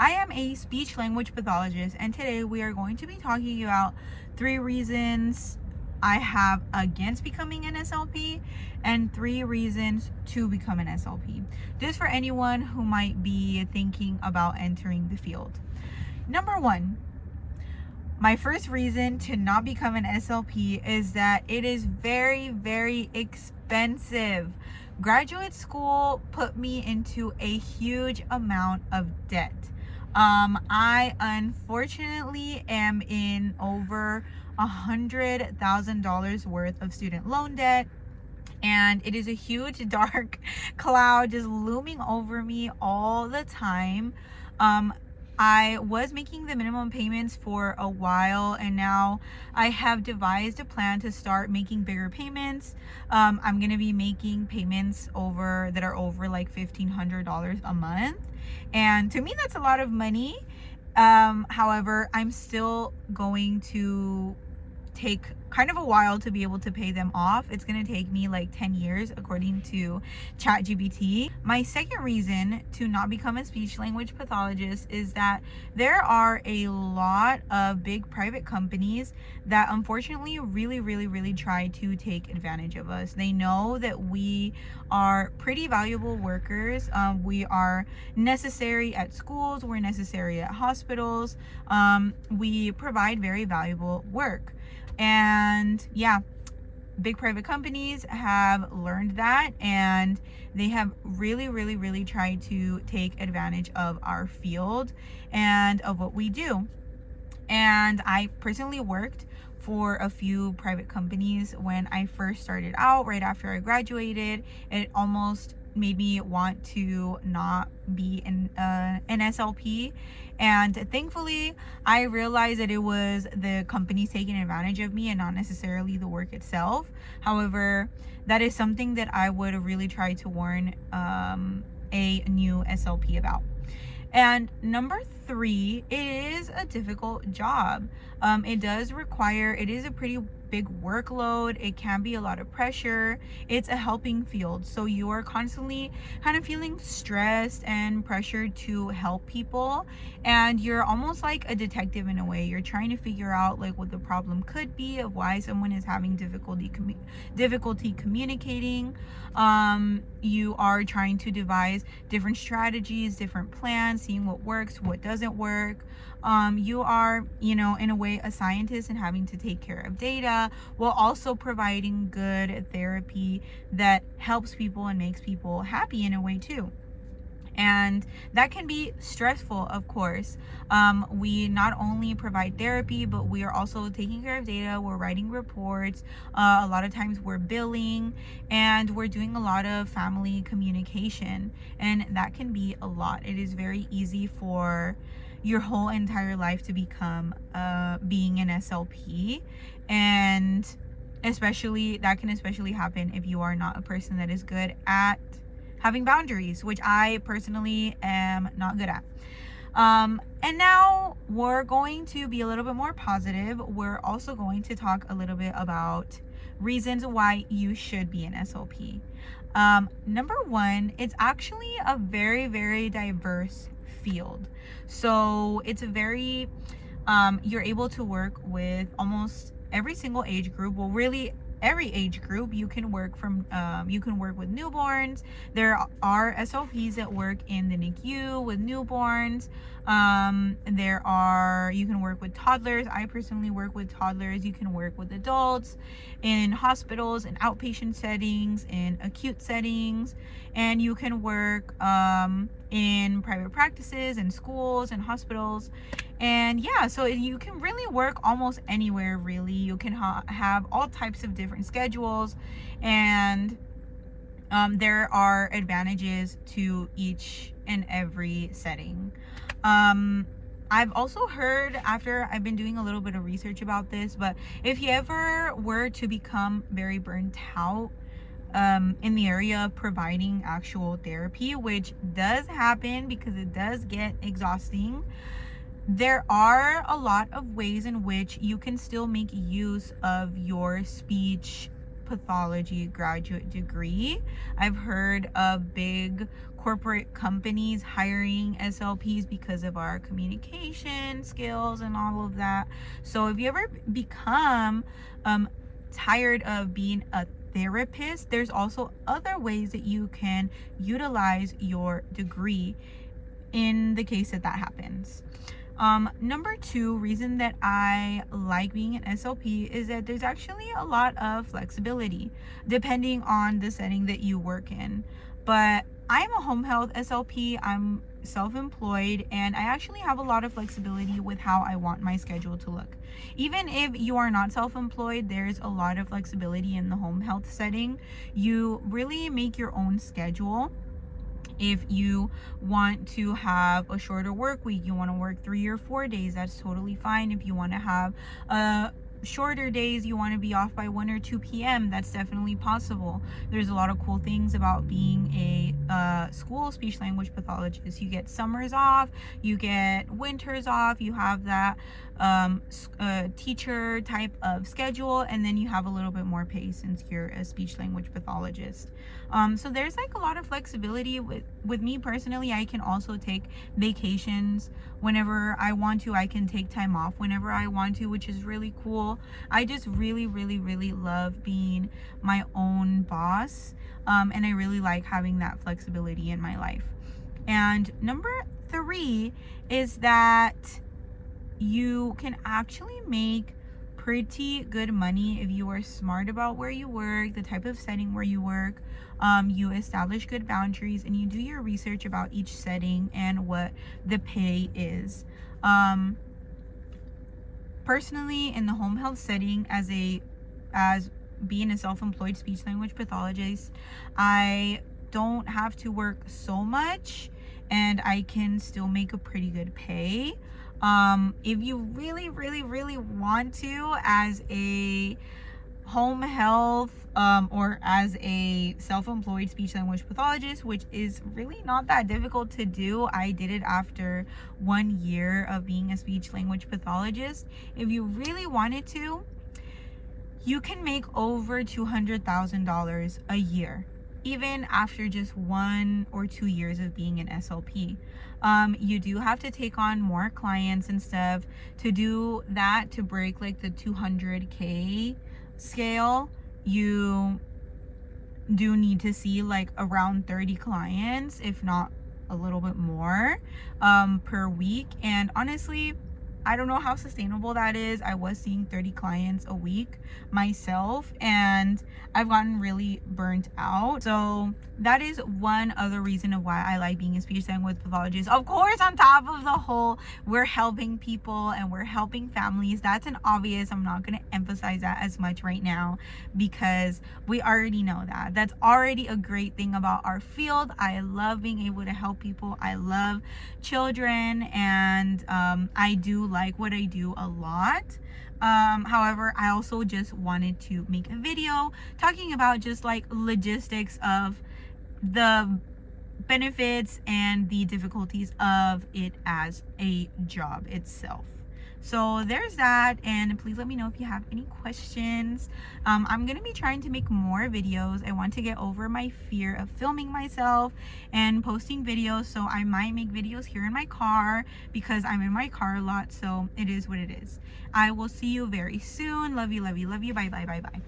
I am a speech language pathologist, and today we are going to be talking about 3 reasons I have against becoming an SLP and 3 reasons to become an SLP. This for anyone who might be thinking about entering the field. Number 1, my first reason to not become an SLP is that it is very, very expensive. Graduate school put me into a huge amount of debt. I unfortunately am in over $100,000 worth of student loan debt, and it is a huge dark cloud just looming over me all the time. I was making the minimum payments for a while, and now I have devised a plan to start making bigger payments. I'm gonna be making payments that are over like $1,500 a month, and to me that's a lot of money. However, I'm still going to take kind of a while to be able to pay them off. It's going to take me like 10 years according to ChatGPT. My second reason to not become a speech language pathologist is that there are a lot of big private companies that unfortunately really try to take advantage of us. They know that we are pretty valuable workers. We are necessary at schools, we're necessary at hospitals. We provide very valuable work. And yeah, big private companies have learned that, and they have really tried to take advantage of our field and of what we do. And I personally worked for a few private companies when I first started out, right after I graduated. It almost made me want to not be an SLP, and thankfully I realized that it was the companies taking advantage of me and not necessarily the work itself. However, that is something that I would really try to warn a new SLP about. And number 3, it is a difficult job. It is a pretty big workload. It can be a lot of pressure. It's a helping field, so you are constantly kind of feeling stressed and pressured to help people, and you're almost like a detective in a way. You're trying to figure out like what the problem could be of why someone is having difficulty communicating. You are trying to devise different strategies, different plans, seeing what works, what doesn't work. You are, in a way, a scientist and having to take care of data while also providing good therapy that helps people and makes people happy in a way too. And that can be stressful, of course. We not only provide therapy, but we are also taking care of data. We're writing reports. A lot of times we're billing, and we're doing a lot of family communication. And that can be a lot. It is very easy for your whole entire life to become being an SLP. And that can especially happen if you are not a person that is good at having boundaries, which I personally am not good at. And now we're going to be a little bit more positive. We're also going to talk a little bit about reasons why you should be an SLP. Number 1, it's actually a very diverse field. So it's you're able to work with almost every single age group. Well, really every age group. You can work with newborns. There are SLPs that work in the NICU with newborns. You can work with toddlers. I personally work with toddlers. You can work with adults in hospitals, in outpatient settings, in acute settings, and you can work in private practices, in schools, and hospitals. And yeah, so you can really work almost anywhere, really. You can have all types of different schedules, and there are advantages to each and every setting. I've also heard, after I've been doing a little bit of research about this, but if you ever were to become very burnt out in the area of providing actual therapy, which does happen because it does get exhausting, there are a lot of ways in which you can still make use of your speech pathology graduate degree. I've heard of big corporate companies hiring SLPs because of our communication skills and all of that. So if you ever become tired of being a therapist, there's also other ways that you can utilize your degree in the case that happens. Number two reason that I like being an SLP is that there's actually a lot of flexibility depending on the setting that you work in. But I'm a home health SLP. I'm self-employed, and I actually have a lot of flexibility with how I want my schedule to look. Even if you are not self-employed, there's a lot of flexibility in the home health setting. You really make your own schedule. If you want to have a shorter work week, you want to work 3 or 4 days, that's totally fine. If you want to have shorter days, you want to be off by 1 or 2 p.m., that's definitely possible. There's a lot of cool things about being a school speech language pathologist. You get summers off, you get winters off, you have that teacher type of schedule, and then you have a little bit more pay since you're a speech language pathologist. So there's like a lot of flexibility. With me personally, I can also take vacations whenever I want to. I can take time off whenever I want to, which is really cool. I just really love being my own boss, and I really like having that flexibility in my life. And number three is that you can actually make pretty good money if you are smart about where you work, the type of setting where you work. You establish good boundaries, and you do your research about each setting and what the pay is. Personally, in the home health setting, as being a self-employed speech language pathologist, I don't have to work so much, and I can still make a pretty good pay. If you really want to, as a home health or as a self-employed speech language pathologist, which is really not that difficult to do. I did it after 1 year of being a speech language pathologist. If you really wanted to, you can make over $200,000 a year, even after just 1 or 2 years of being an SLP. You do have to take on more clients and stuff. To do that, to break like the 200K scale, you do need to see like around 30 clients, if not a little bit more, per week. And honestly, I don't know how sustainable that is. I was seeing 30 clients a week myself, and I've gotten really burnt out. So that is one other reason of why I like being a speech language pathologist. Of course, on top of the whole, we're helping people and we're helping families. That's an obvious. I'm not going to emphasize that as much right now because we already know that. That's already a great thing about our field. I love being able to help people. I love children, and I do like what I do a lot. However, I also just wanted to make a video talking about just like logistics of the benefits and the difficulties of it as a job itself. So there's that, and please let me know if you have any questions. I'm gonna be trying to make more videos. I want to get over my fear of filming myself and posting videos, so I might make videos here in my car because I'm in my car a lot, so it is what it is. I will see you very soon. Love you. Bye.